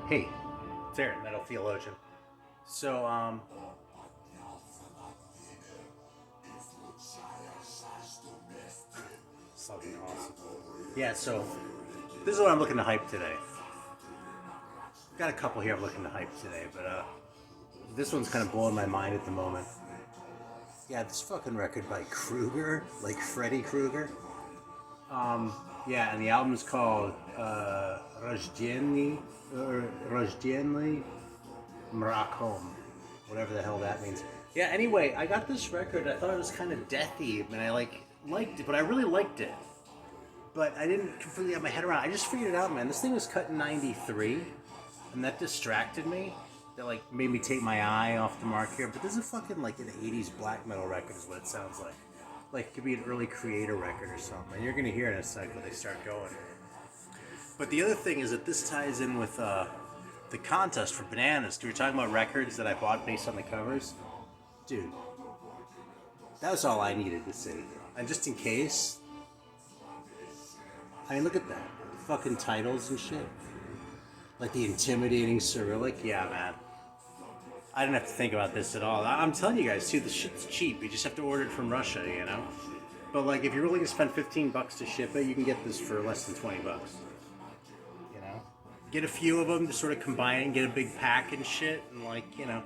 Hey, it's Aaron, Metal Theologian. So, Fucking awesome. Yeah, so this is what I'm looking to hype today. Got a couple here I'm looking to hype today, but this one's kind of blowing my mind at the moment. Yeah, this fucking record by Kruger, like Freddy Krueger. Yeah, and the album's called Rожденный Mrakom, whatever the hell that means. Yeah. Anyway, I got this record. I thought it was kind of deathy, and I liked it, but I really liked it. But I didn't completely have my head around it. I just figured it out, man. This thing was cut in '93, and that distracted me. That like made me take my eye off the mark here. But this is fucking like an '80s black metal record, is what it sounds like. Like it could be an early Creator record or something. And you're gonna hear in a sec when they start going. But the other thing is that this ties in with the contest for Bananas. We were talking about records that I bought based on the covers. Dude, that was all I needed to see. And just in case, I mean, look at that. Fucking titles and shit. Like the intimidating Cyrillic. Yeah, man. I didn't have to think about this at all. I'm telling you guys, too, the shit's cheap. You just have to order it from Russia, you know? But, like, if you're willing to spend $15 to ship it, you can get this for less than $20. You know? Get a few of them to sort of combine and get a big pack and shit. And, like, you know,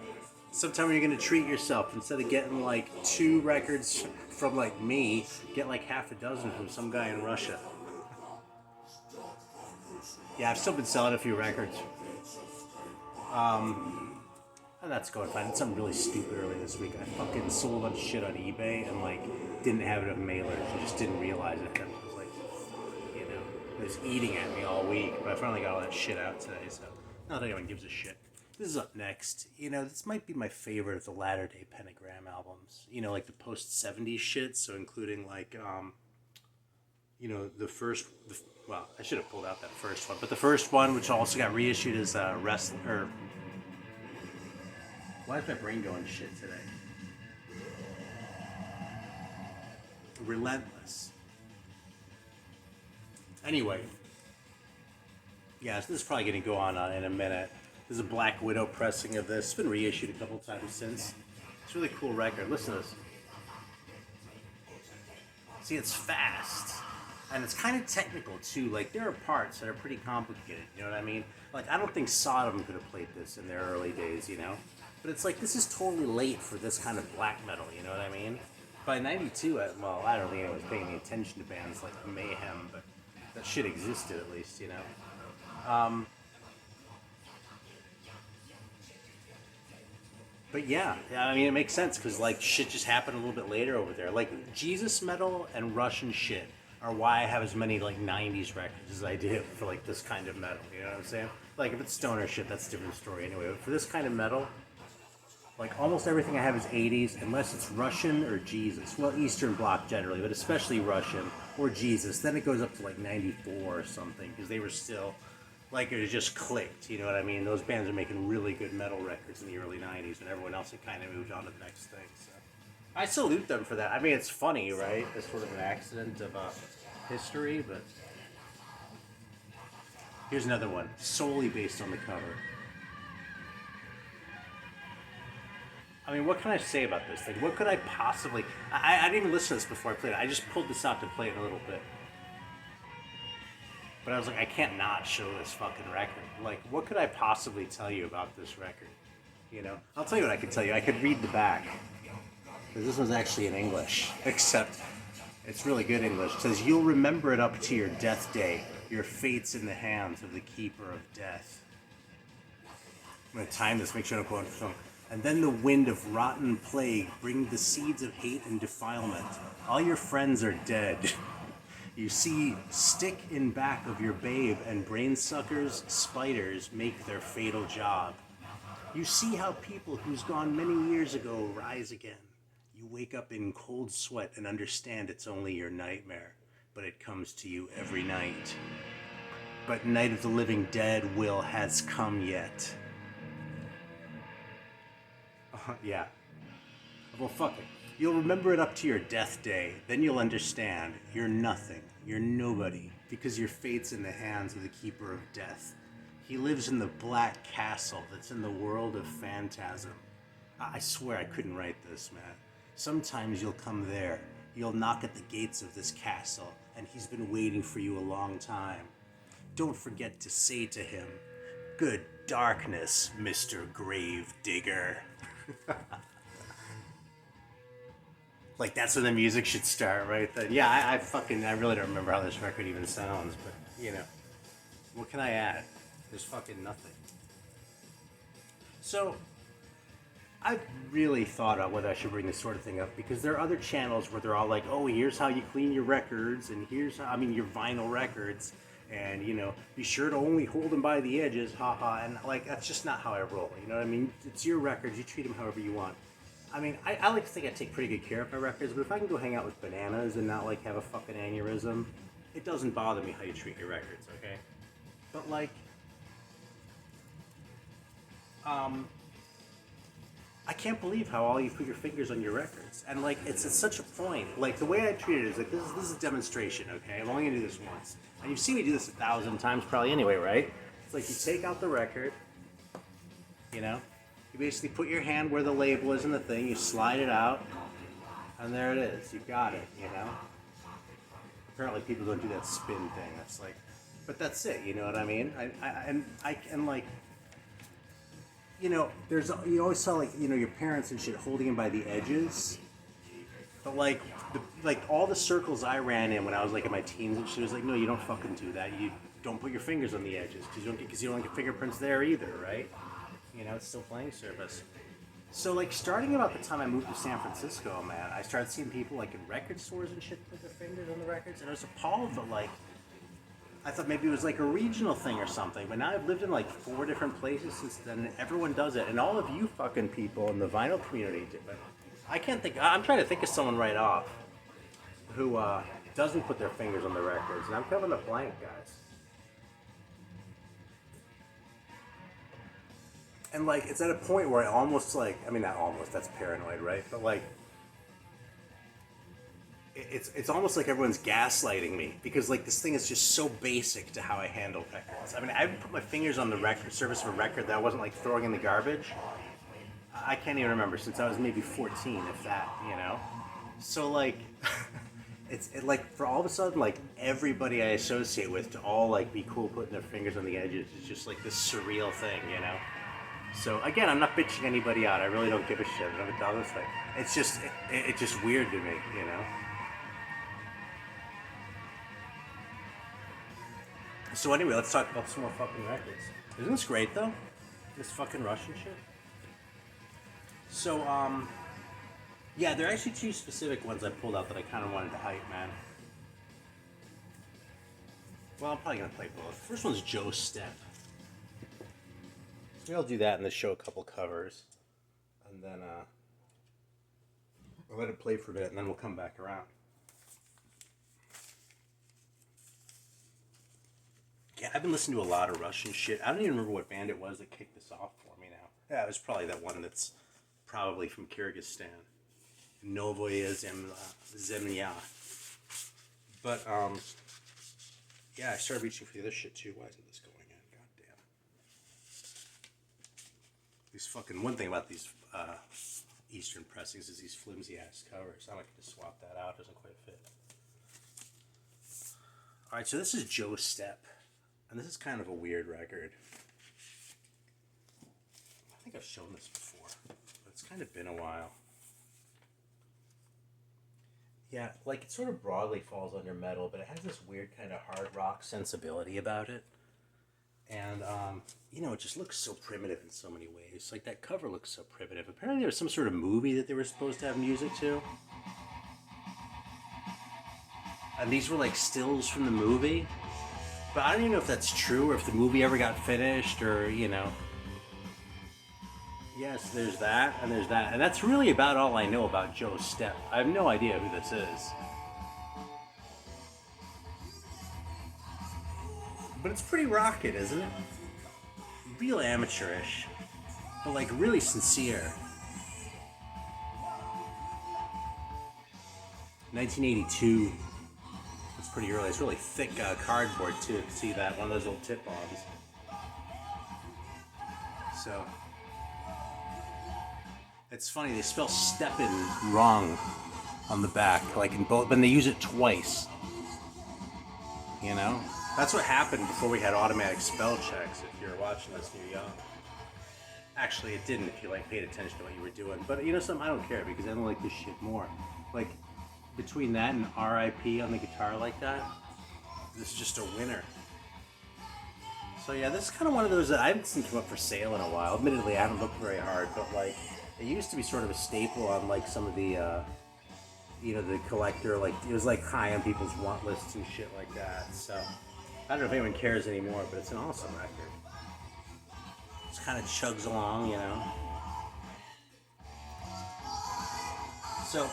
sometime you're going to treat yourself. Instead of getting, like, 2 records from, like, me, get, like, half a dozen from some guy in Russia. Yeah, I've still been selling a few records. And that's going fine. It's something really stupid earlier this week. I fucking sold a bunch of shit on eBay and like didn't have enough mailers. I just didn't realize it. It was like, you know, it was eating at me all week. But I finally got all that shit out today, so not that anyone gives a shit. This is up next. You know, this might be my favorite of the latter day Pentagram albums. You know, like the post '70s shit. So including like, you know, well, I should have pulled out that first one, but the first one, which also got reissued as Wrestling or. Why is my brain going shit today? Relentless. Anyway, yeah, so this is probably going to go on in a minute. This is a Black Widow pressing of this. It's been reissued a couple times since. It's a really cool record. Listen to this. See, it's fast. And it's kind of technical, too. Like, there are parts that are pretty complicated, you know what I mean? Like, I don't think Sodom could have played this in their early days, you know? But it's like, this is totally late for this kind of black metal, you know what I mean? By '92, well, I don't think anyone was paying any attention to bands like Mayhem, but that shit existed at least, you know? But yeah, I mean, it makes sense because like shit just happened a little bit later over there. Like Jesus metal and Russian shit are why I have as many like '90s records as I do for like this kind of metal. You know what I'm saying? Like if it's stoner shit, that's a different story anyway. But for this kind of metal, like almost everything I have is '80s, unless it's Russian or Jesus. Well, Eastern Bloc generally, but especially Russian or Jesus. Then it goes up to like '94 or something because they were still like it just clicked. You know what I mean? Those bands are making really good metal records in the early '90s, and everyone else had kind of moved on to the next thing. So I salute them for that. I mean, it's funny, right? It's sort of an accident of history, but here's another one solely based on the cover. I mean, what can I say about this thing? What could I possibly... I didn't even listen to this before I played it. I just pulled this out to play it a little bit. But I was like, I can't not show this fucking record. Like, what could I possibly tell you about this record? You know? I'll tell you what I could tell you. I could read the back. Because this one's actually in English. Except, it's really good English. It says, you'll remember it up to your death day. Your fate's in the hands of the keeper of death. I'm going to time this, make sure I don't go on film. And then the wind of rotten plague bring the seeds of hate and defilement. All your friends are dead. You see, stick in back of your babe and brain suckers, spiders make their fatal job. You see how people who's gone many years ago rise again. You wake up in cold sweat and understand it's only your nightmare, but it comes to you every night. But Night of the Living Dead will has come yet. Yeah. Well, fuck it. You'll remember it up to your death day. Then you'll understand you're nothing. You're nobody. Because your fate's in the hands of the keeper of death. He lives in the black castle that's in the world of phantasm. I swear I couldn't write this, man. Sometimes you'll come there. You'll knock at the gates of this castle, and he's been waiting for you a long time. Don't forget to say to him, "Good darkness, Mr. Grave Digger." Like, that's when the music should start, right? Yeah, I really don't remember how this record even sounds, but, you know. What can I add? There's fucking nothing. So, I've really thought about whether I should bring this sort of thing up, because there are other channels where they're all like, oh, here's how you clean your records, and here's how, your vinyl records, and, be sure to only hold them by the edges, haha, and, like, that's just not how I roll, you know what I mean? It's your records, you treat them however you want. I like to think I take pretty good care of my records, but if I can go hang out with bananas and not, like, have a fucking aneurysm, it doesn't bother me how you treat your records, okay? But, like, I can't believe how all you put your fingers on your records. And, like, it's at such a point. Like, the way I treat it is, like, this is a demonstration, okay? I'm only gonna do this once. And you've seen me do this 1,000 times probably anyway, right? It's like you take out the record, you basically put your hand where the label is in the thing, you slide it out, and there it is. You got it, Apparently people don't do that spin thing. That's like, but that's it, you know what I mean? You always saw, like, your parents and shit holding them by the edges. But, like, all the circles I ran in when I was, like, in my teens and shit was like, no, you don't fucking do that. You don't put your fingers on the edges because you don't get fingerprints there either, right? It's still playing service. So, like, starting about the time I moved to San Francisco, man, I started seeing people, like, in record stores and shit put their fingers on the records, and I was appalled that, like, I thought maybe it was, like, a regional thing or something, but now I've lived in, like, 4 different places since then, and everyone does it, and all of you fucking people in the vinyl community do it. I'm trying to think of someone right off who doesn't put their fingers on the records, and I'm coming up blank, guys. And, like, it's at a point where I almost, like, not almost, that's paranoid, right? But, like, it's almost like everyone's gaslighting me, because, like, this thing is just so basic to how I handle records. I haven't put my fingers on the surface of a record that I wasn't, like, throwing in the garbage. I can't even remember, since I was maybe 14, if that, So, like, like, for all of a sudden, like, everybody I associate with to all, like, be cool putting their fingers on the edges is just, like, this surreal thing, So, again, I'm not bitching anybody out. I really don't give a shit. I don't have a dollar thing. It's just, it's just weird to me, So anyway, let's talk about some more fucking records. Isn't this great, though? This fucking Russian shit? So, yeah, there are actually 2 specific ones I pulled out that I kind of wanted to hype, man. Well, I'm probably going to play both. First one's Joe Step. Maybe I'll do that and then show a couple covers. And then, I'll let it play for a bit and then we'll come back around. Yeah, I've been listening to a lot of Russian shit. I don't even remember what band it was that kicked this off for me now. Yeah, it was probably that one that's probably from Kyrgyzstan. Novoye Zemlya. But, yeah, I started reaching for the other shit too. Why isn't this going in? God damn. These fucking, one thing about these Eastern pressings is these flimsy ass covers. I might just swap that out. It doesn't quite fit. Alright, so this is Joe Step. And this is kind of a weird record. I think I've shown this before, but it's kind of been a while. Yeah, like, it sort of broadly falls under metal, but it has this weird kind of hard rock sensibility about it. And, it just looks so primitive in so many ways. Like, that cover looks so primitive. Apparently there was some sort of movie that they were supposed to have music to. And these were, like, stills from the movie. But I don't even know if that's true, or if the movie ever got finished, or, Yes, there's that, and there's that. And that's really about all I know about Joe Step. I have no idea who this is. But it's pretty rocket, isn't it? Real amateurish. But, like, really sincere. 1982. It's pretty early. It's really thick cardboard, too. You can see that. One of those old tip bombs. So it's funny, they spell steppin' wrong on the back, like in both, but they use it twice. You know? That's what happened before we had automatic spell checks, if you're watching this and you're young. Actually, it didn't if you like paid attention to what you were doing. But you know something? I don't care because I don't like this shit more. Like, between that and RIP on the guitar like that, this is just a winner. So yeah, this is kind of one of those that I haven't seen come up for sale in a while. Admittedly, I haven't looked very hard, but like, it used to be sort of a staple on like some of the, you know, the collector, like, it was like high on people's want lists and shit like that. So, I don't know if anyone cares anymore, but it's an awesome record. Just kind of chugs along, you know. So,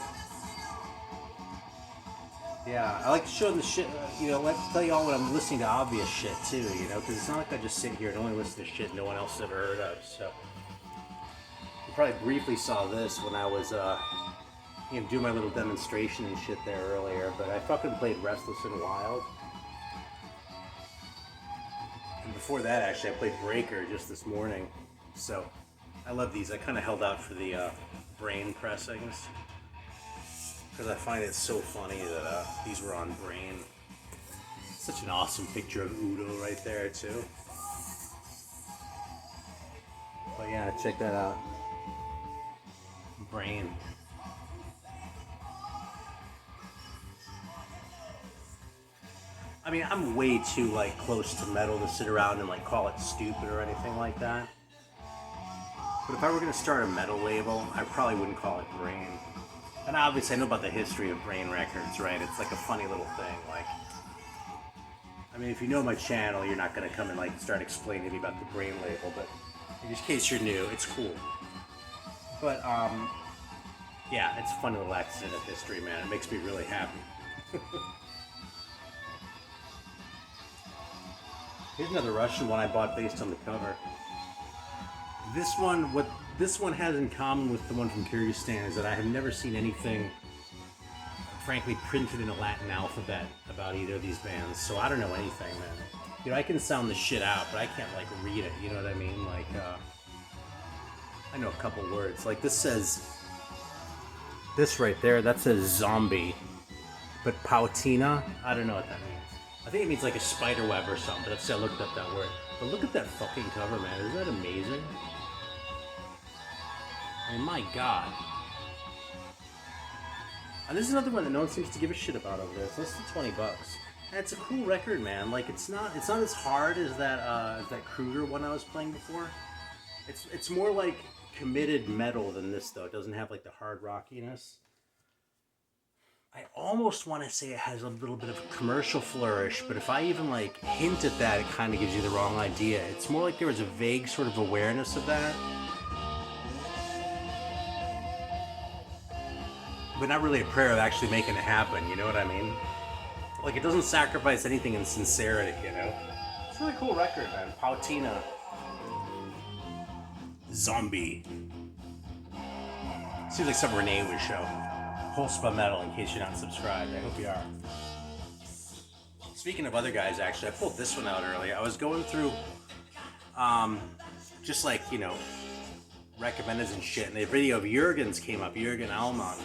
yeah, I like to show them the shit, you know, like to tell you all when I'm listening to obvious shit too, you know, because it's not like I just sit here and only listen to shit no one else has ever heard of. So, you probably briefly saw this when I was, you know, doing my little demonstration and shit there earlier, but I fucking played Restless and Wild. And before that, actually, I played Breaker just this morning. So, I love these. I kind of held out for the Brain pressings, because I find it so funny that these were on Brain. Such an awesome picture of Udo right there, too. But yeah, check that out. Brain. I mean, I'm way too, like, close to metal to sit around and, like, call it stupid or anything like that. But if I were going to start a metal label, I probably wouldn't call it Brain. And obviously I know about the history of Brain Records, right? It's like a funny little thing, like... I mean, if you know my channel, you're not going to come and, like, start explaining to me about the Brain label, but in just case you're new, it's cool. But, yeah, it's a funny little accident of history, man. It makes me really happy. Here's another Russian one I bought based on the cover. This one, what this one has in common with the one from Kyrgyzstan is that I have never seen anything, frankly, printed in a Latin alphabet about either of these bands. So I don't know anything, man. You know, I can sound the shit out, but I can't, like, read it. You know what I mean? Like, I know a couple words. Like, this says, this right there, that says zombie. But Pautina, I don't know what that means. I think it means like a spider web or something, but that's, I looked up that word. But look at that fucking cover, man. Isn't that amazing? I mean, my God. And this is another one that no one seems to give a shit about over there. It's less than 20 bucks. And it's a cool record, man. Like, it's not as hard as that Kruger one I was playing before. It's more like committed metal than this, though. It doesn't have like the hard rockiness. I almost want to say it has a little bit of a commercial flourish, but if I even like hint at that, it kind of gives you the wrong idea. It's more like there was a vague sort of awareness of that, but not really a prayer of actually making it happen, you know what I mean? Like, it doesn't sacrifice anything in sincerity, you know? It's a really cool record, man. Pautina. Zombie. Seems like something Renee would show. Holspa Metal, in case you're not subscribed. I hope you are. Speaking of other guys, actually, I pulled this one out earlier. I was going through, just like, you know, recommended and shit, and the video of Jurgen's came up, Jurgen Allman,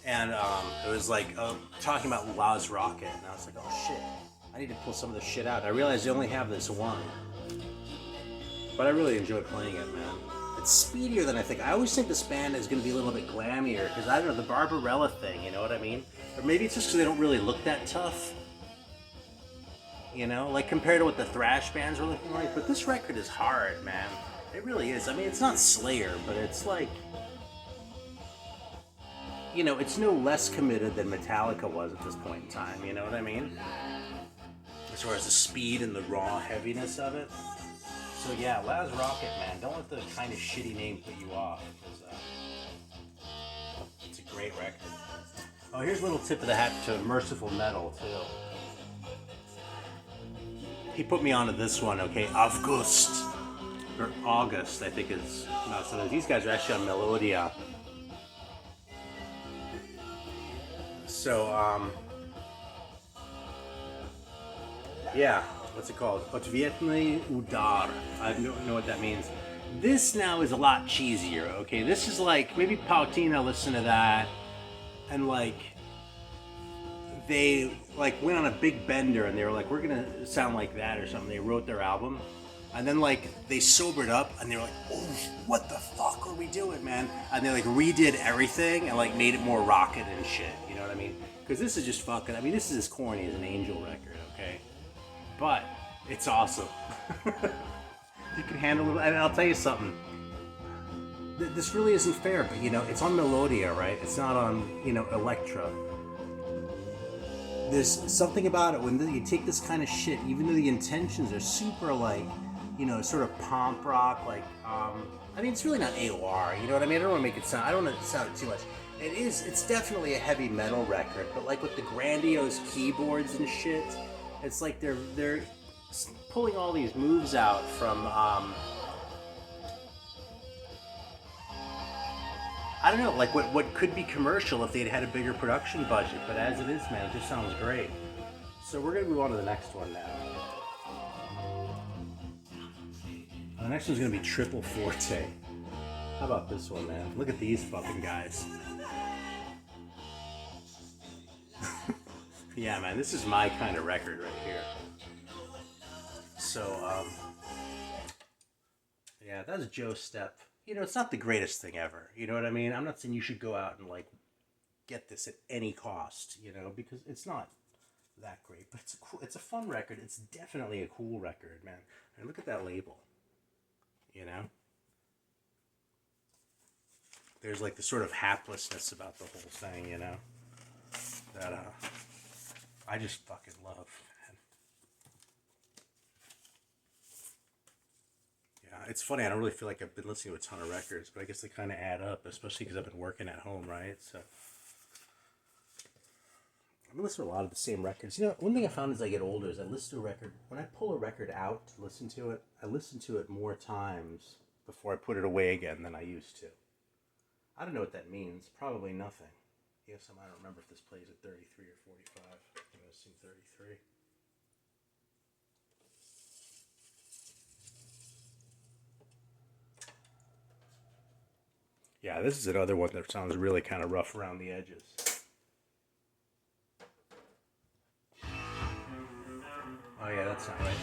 and it was like talking about Laz Rocket, and I was like, oh shit, I need to pull some of this shit out. I realized they only have this one, but I really enjoy playing it, man. It's speedier than I think. I always think this band is going to be a little bit glammier, because I don't know, the Barbarella thing, you know what I mean? Or maybe it's just because they don't really look that tough, you know, like compared to what the thrash bands are looking like. But this record is hard, man. It really is. I mean, it's not Slayer, but it's like, you know, it's no less committed than Metallica was at this point in time, you know what I mean? As far as the speed and the raw heaviness of it. So yeah, Laz Rocket, man, don't let the kind of shitty name put you off, because it's a great record. Oh, here's a little tip of the hat to Merciful Metal, too. He put me onto this one, okay? August. Or August, I think is. No, so these guys are actually on Melodia. So, yeah. What's it called? Otvietny Udar. I don't know what that means. This now is a lot cheesier, okay? This is like, maybe Pautina listened to that, and like, they like went on a big bender and they were like, we're gonna sound like that or something. They wrote their album, and then like they sobered up and they were like, oh, what the fuck are we doing, man? And they like redid everything and like made it more rockin' and shit, you know what I mean? Because this is just fucking, I mean, this is as corny as an Angel record, okay? But it's awesome. You can handle it, and I'll tell you something. This really isn't fair, but you know, it's on Melodia, right? It's not on, you know, Elektra. There's something about it when you take this kind of shit, even though the intentions are super like, you know, sort of pomp rock, like, I mean, it's really not AOR, you know what I mean? I don't want to make it sound, I don't want to sound it too much. It's definitely a heavy metal record, but like with the grandiose keyboards and shit, it's like they're pulling all these moves out from, I don't know, like what could be commercial if they'd had a bigger production budget, but as it is, man, it just sounds great. So we're gonna move on to the next one now. The next one's gonna be Triple Forte. How about this one, man? Look at these fucking guys. Yeah, man, this is my kind of record right here. So, yeah, that's Joe Step. You know, it's not the greatest thing ever. You know what I mean? I'm not saying you should go out and like get this at any cost, you know, because it's not that great. But it's a fun record. It's definitely a cool record, man. And look at that label. You know, there's like the sort of haplessness about the whole thing. You know, that I just fucking love. It's funny, I don't really feel like I've been listening to a ton of records, but I guess they kind of add up, especially because I've been working at home, right? So I've been listening to a lot of the same records. You know, one thing I found as I get older is I listen to a record, when I pull a record out to listen to it, I listen to it more times before I put it away again than I used to. I don't know what that means. Probably nothing. Yes, I don't remember if this plays at 33 or 45. I'm going to assume 33. Yeah, this is another one that sounds really kind of rough around the edges. Oh yeah, that's not right.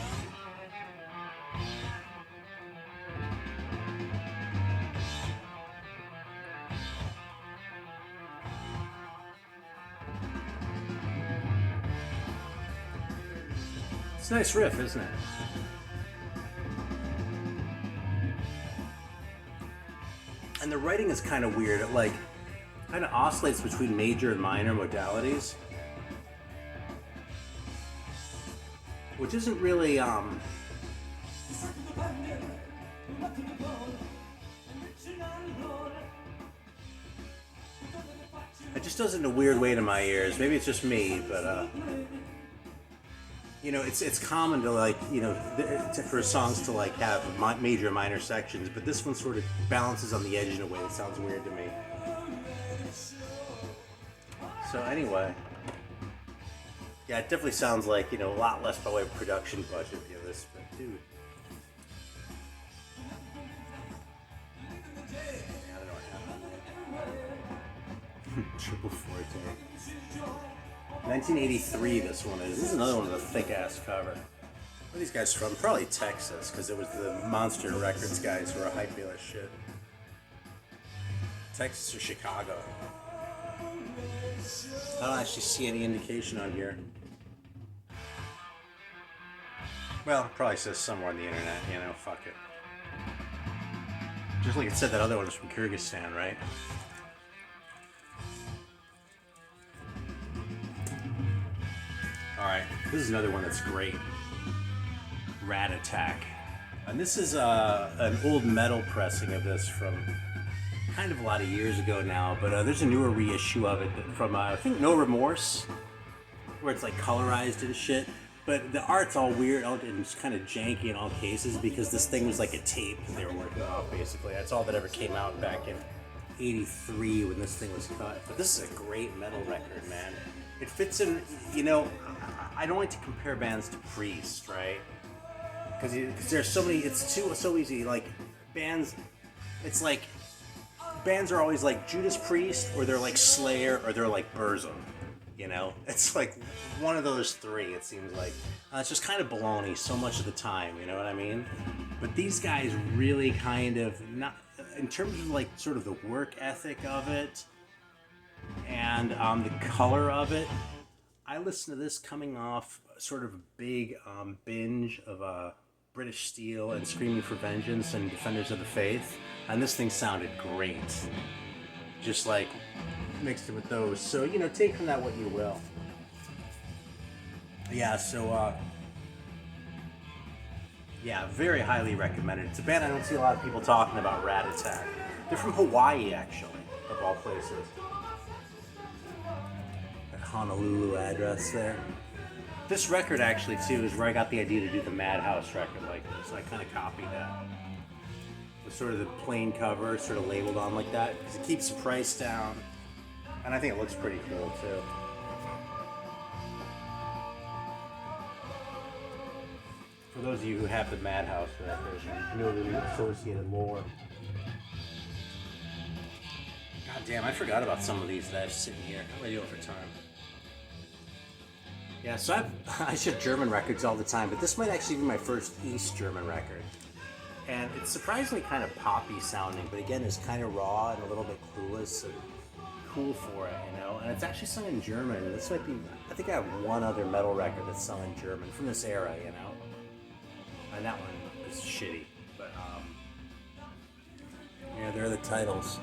It's a nice riff, isn't it? And the writing is kind of weird. It like kind of oscillates between major and minor modalities, which isn't really It just does it in a weird way to my ears. Maybe it's just me, but you know, it's common to like, you know, for songs to like have major and minor sections, but this one sort of balances on the edge in a way that sounds weird to me. So anyway, yeah, it definitely sounds like, you know, a lot less by way of production budget, you know, this, but dude. I don't know what happened. Triple Forte. 1983, this one is. This is another one with a thick-ass cover. Where are these guys from? Probably Texas, because it was the Monster Records guys who were hyping that shit. Texas or Chicago. I don't actually see any indication on here. Well, it probably says somewhere on the internet, you know, fuck it. Just like it said that other one was from Kyrgyzstan, right? Alright, this is another one that's great. Rat Attack. And this is an old metal pressing of this from kind of a lot of years ago now, but there's a newer reissue of it from, I think, No Remorse, where it's like colorized and shit. But the art's all weird and it's kind of janky in all cases because this thing was like a tape that they were working off, basically. That's all that ever came out back in 83 when this thing was cut. But this is a great metal record, man. It fits in, you know, I don't like to compare bands to Priest, right? Because there's so many, it's so easy. Like, bands, it's like bands are always like Judas Priest, or they're like Slayer, or they're like Burzum. You know, it's like one of those three. It seems like it's just kind of baloney so much of the time. You know what I mean? But these guys really kind of not in terms of like sort of the work ethic of it and the color of it. I listened to this coming off sort of a big binge of British Steel and Screaming for Vengeance and Defenders of the Faith, and this thing sounded great. Just like mixed it with those. So, you know, take from that what you will. Yeah, so, yeah, very highly recommended. It's a band I don't see a lot of people talking about, Rat Attack. They're from Hawaii, actually, of all places. That Honolulu address there. This record, actually, too, is where I got the idea to do the Madhouse record like this. So I kind of copied that. With sort of the plain cover, sort of labeled on like that, because it keeps the price down. And I think it looks pretty cool, too. For those of you who have the Madhouse record and know the associated lore. God damn, I forgot about some of these that I was sitting here. How am I doing for time? Yeah, so I ship German records all the time, but this might actually be my first East German record. And it's surprisingly kind of poppy sounding, but again, it's kind of raw and a little bit clueless and cool for it, you know? And it's actually sung in German. This might be, I think I have one other metal record that's sung in German from this era, you know? And that one is shitty, but yeah, they're the titles.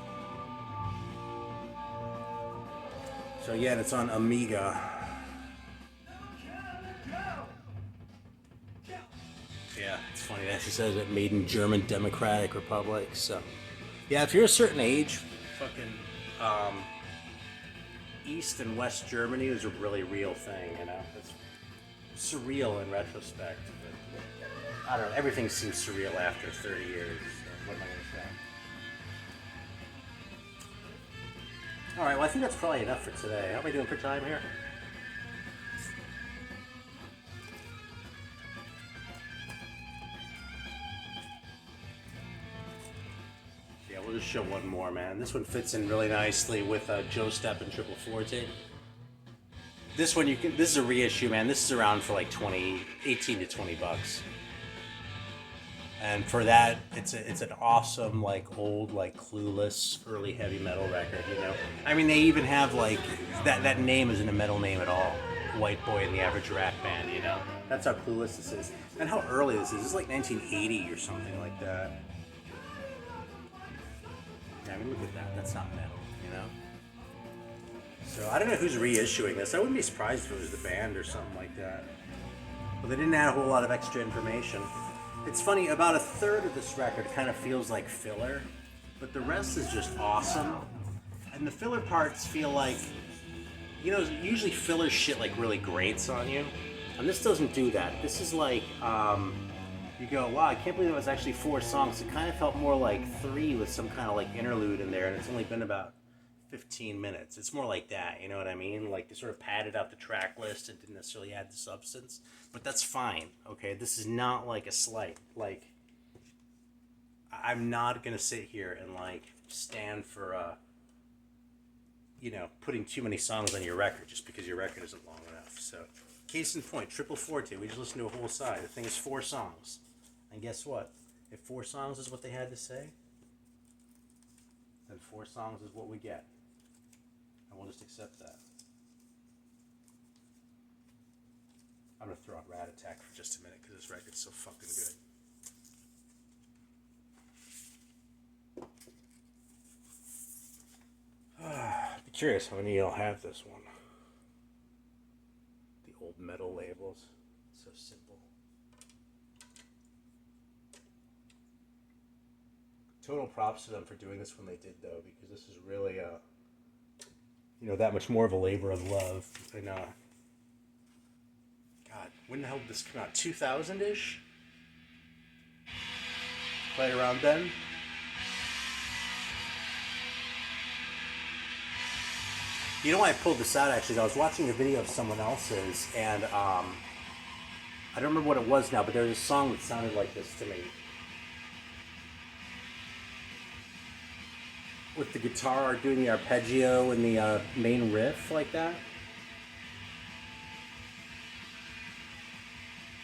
So yeah, it's on Amiga. Yeah, it's funny. It actually says it made in German Democratic Republic. So yeah, if you're a certain age, fucking East and West Germany is a really real thing, you know? It's surreal in retrospect. But, I don't know, everything seems surreal after 30 years. So what am I going to say? Alright, well I think that's probably enough for today. How am I doing for time here? Yeah, we'll just show one more, man. This one fits in really nicely with Joe Step and Triple Forte. This one this is a reissue, man. This is around for like 18 to 20 bucks. And for that, it's an awesome, like, old, like, Clueless, early heavy metal record, you know? I mean, they even have, like, that name isn't a metal name at all. White Boy and the Average Rat Band, you know? That's how Clueless this is. And how early this is. This is like 1980 or something like that. Yeah, I mean, look at that. That's not metal, you know? So, I don't know who's reissuing this. I wouldn't be surprised if it was the band or something like that. But they didn't add a whole lot of extra information. It's funny, about a third of this record kind of feels like filler, but the rest is just awesome. And the filler parts feel like, you know, usually filler shit like really grates on you. And this doesn't do that. This is like, you go, wow, I can't believe it was actually 4 songs. It kind of felt more like 3 with some kind of like interlude in there, and it's only been about 15 minutes. It's more like that, you know what I mean? Like, they sort of padded out the track list and didn't necessarily add the substance. But that's fine, okay? This is not like a slight. Like, I'm not gonna sit here and like stand for, you know, putting too many songs on your record just because your record isn't long enough. So, case in point, Triple Forte, we just listened to a whole side. The thing is 4 songs. And guess what? If 4 songs is what they had to say, then 4 songs is what we get. And we'll just accept that. I'm going to throw out Rat Attack for just a minute because this record's so fucking good. Be curious how many of y'all have this one. The old metal labels. So simple. Total props to them for doing this when they did, though, because this is really, you know, that much more of a labor of love. And, God, when the hell did this come out? 2000-ish? Right around then? You know why I pulled this out, actually? I was watching a video of someone else's, and I don't remember what it was now, but there was a song that sounded like this to me. with the guitar doing the arpeggio and the main riff like that.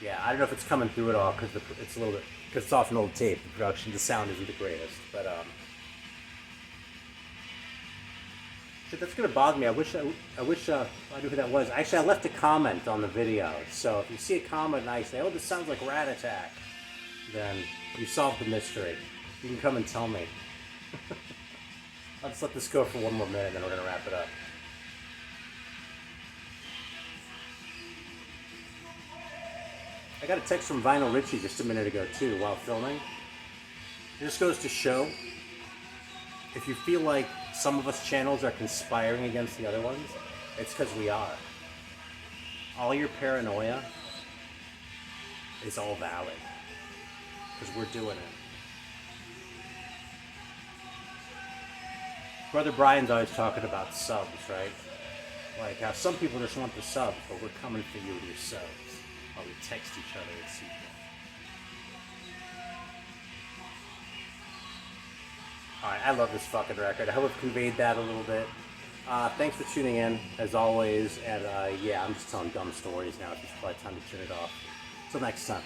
Yeah, I don't know if it's coming through at all because it's a little bit, because it's off an old tape. The production, the sound isn't the greatest, but shit, that's gonna bother me. I wish I knew who that was. Actually, I left a comment on the video, so if you see a comment and I say, "Oh, this sounds like Rat Attack," then you solved the mystery. You can come and tell me. I'll just let this go for one more minute, and then we're gonna wrap it up. I got a text from Vinyl Richie just a minute ago too, while filming. It just goes to show, if you feel like some of us channels are conspiring against the other ones, it's because we are. All your paranoia is all valid, because we're doing it. Brother Brian's always talking about subs, right? Like how some people just want the subs, but we're coming for you with your subs. While we text each other in secret. Alright, I love this fucking record. I hope I've conveyed that a little bit. Thanks for tuning in, as always, and yeah, I'm just telling dumb stories now. It's probably time to turn it off. Till next time.